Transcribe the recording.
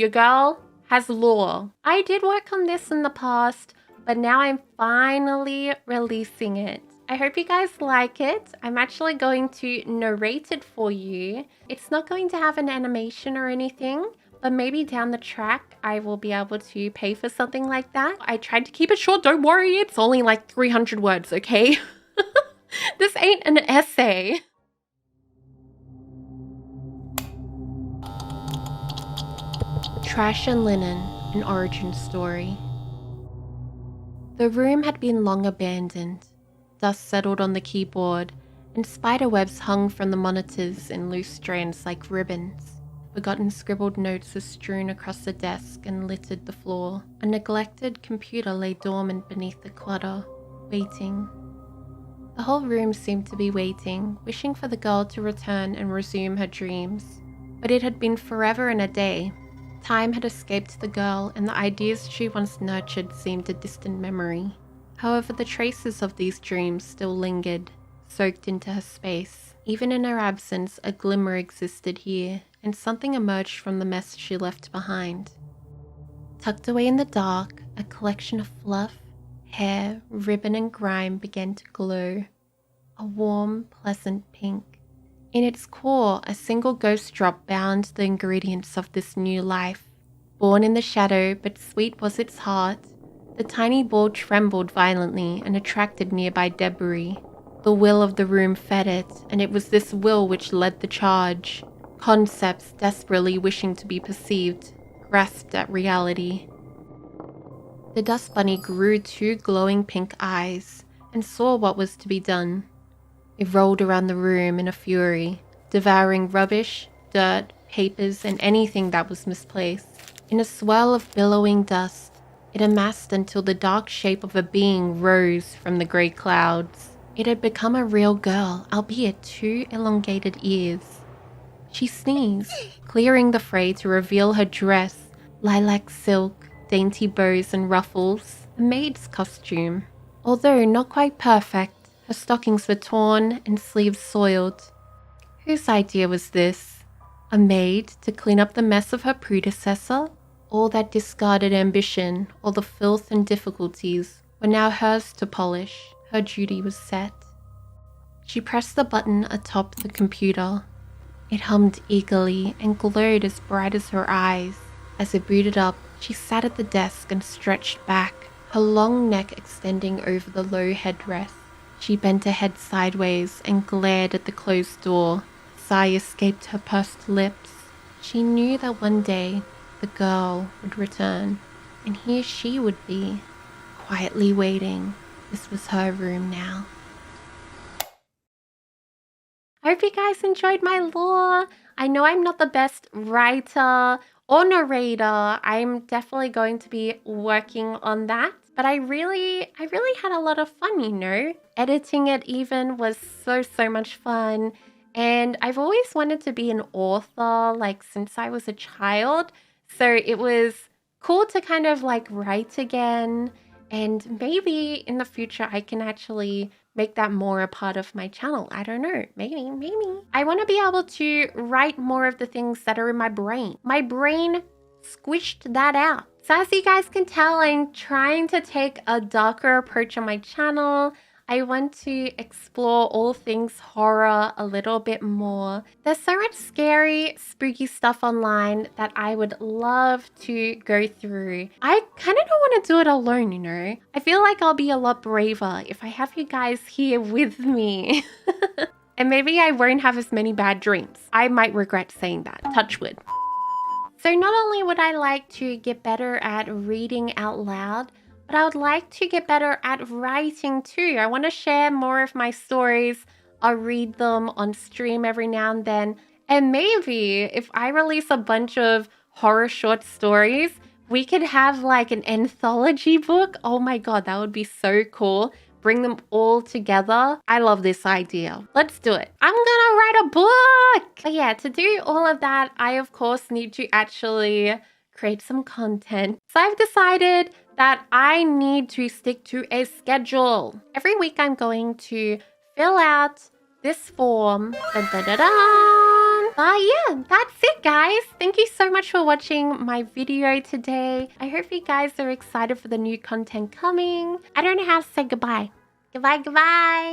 Your girl has lore. I did work on this in the past, but now I'm finally releasing it. I hope you guys like it. I'm actually going to narrate it for you. It's not going to have an animation or anything, but maybe down the track, I will be able to pay for something like that. I tried to keep it short, don't worry. It's only like 300 words, okay? This ain't an essay. Trash and Linen, an origin story. The room had been long abandoned. Dust settled on the keyboard, and spider webs hung from the monitors in loose strands like ribbons. Forgotten scribbled notes were strewn across the desk and littered the floor. A neglected computer lay dormant beneath the clutter, waiting. The whole room seemed to be waiting, wishing for the girl to return and resume her dreams. But it had been forever and a day. Time had escaped the girl, and the ideas she once nurtured seemed a distant memory. However, the traces of these dreams still lingered, soaked into her space. Even in her absence, a glimmer existed here, and something emerged from the mess she left behind. Tucked away in the dark, a collection of fluff, hair, ribbon, and grime began to glow. A warm, pleasant pink. In its core, a single ghost drop bound the ingredients of this new life. Born in the shadow, but sweet was its heart, the tiny ball trembled violently and attracted nearby debris. The will of the room fed it, and it was this will which led the charge. Concepts desperately wishing to be perceived, grasped at reality. The dust bunny grew 2 glowing pink eyes and saw what was to be done. It rolled around the room in a fury, devouring rubbish, dirt, papers, and anything that was misplaced. In a swirl of billowing dust, it amassed until the dark shape of a being rose from the grey clouds. It had become a real girl, albeit 2 elongated ears. She sneezed, clearing the fray to reveal her dress, lilac silk, dainty bows and ruffles, a maid's costume. Although not quite perfect, her stockings were torn and sleeves soiled. Whose idea was this? A maid to clean up the mess of her predecessor? All that discarded ambition, all the filth and difficulties, were now hers to polish. Her duty was set. She pressed the button atop the computer. It hummed eagerly and glowed as bright as her eyes. As it booted up, she sat at the desk and stretched back, her long neck extending over the low headrest. She bent her head sideways and glared at the closed door. A sigh escaped her pursed lips. She knew that one day the girl would return, and here she would be, quietly waiting. This was her room now. I hope you guys enjoyed my lore. I know I'm not the best writer or narrator. I'm definitely going to be working on that. But I really had a lot of fun, you know. Editing it even was so much fun. And I've always wanted to be an author, like since I was a child. So it was cool to kind of like write again. And maybe in the future I can actually make that more a part of my channel. I don't know. Maybe. I want to be able to write more of the things that are in my brain. My brain squished that out. So as you guys can tell, I'm trying to take a darker approach on my channel. I want to explore all things horror a little bit more. There's so much scary, spooky stuff online that I would love to go through. I kind of don't want to do it alone, you know? I feel like I'll be a lot braver if I have you guys here with me. And maybe I won't have as many bad dreams. I might regret saying that. Touch wood. So not only would I like to get better at reading out loud, but I would like to get better at writing too. I want to share more of my stories. I'll read them on stream every now and then. And maybe if I release a bunch of horror short stories, we could have like an anthology book. Oh my god, that would be so cool. Bring them all together. I love this idea. Let's do it. I'm gonna write a book! But yeah, to do all of that, I of course need to actually create some content. So I've decided that I need to stick to a schedule. Every week I'm going to fill out this form. Dun, dun, dun, dun. But yeah, that's it guys. Thank you so much for watching my video today. I hope you guys are excited for the new content coming. I don't know how to say goodbye. Goodbye, goodbye.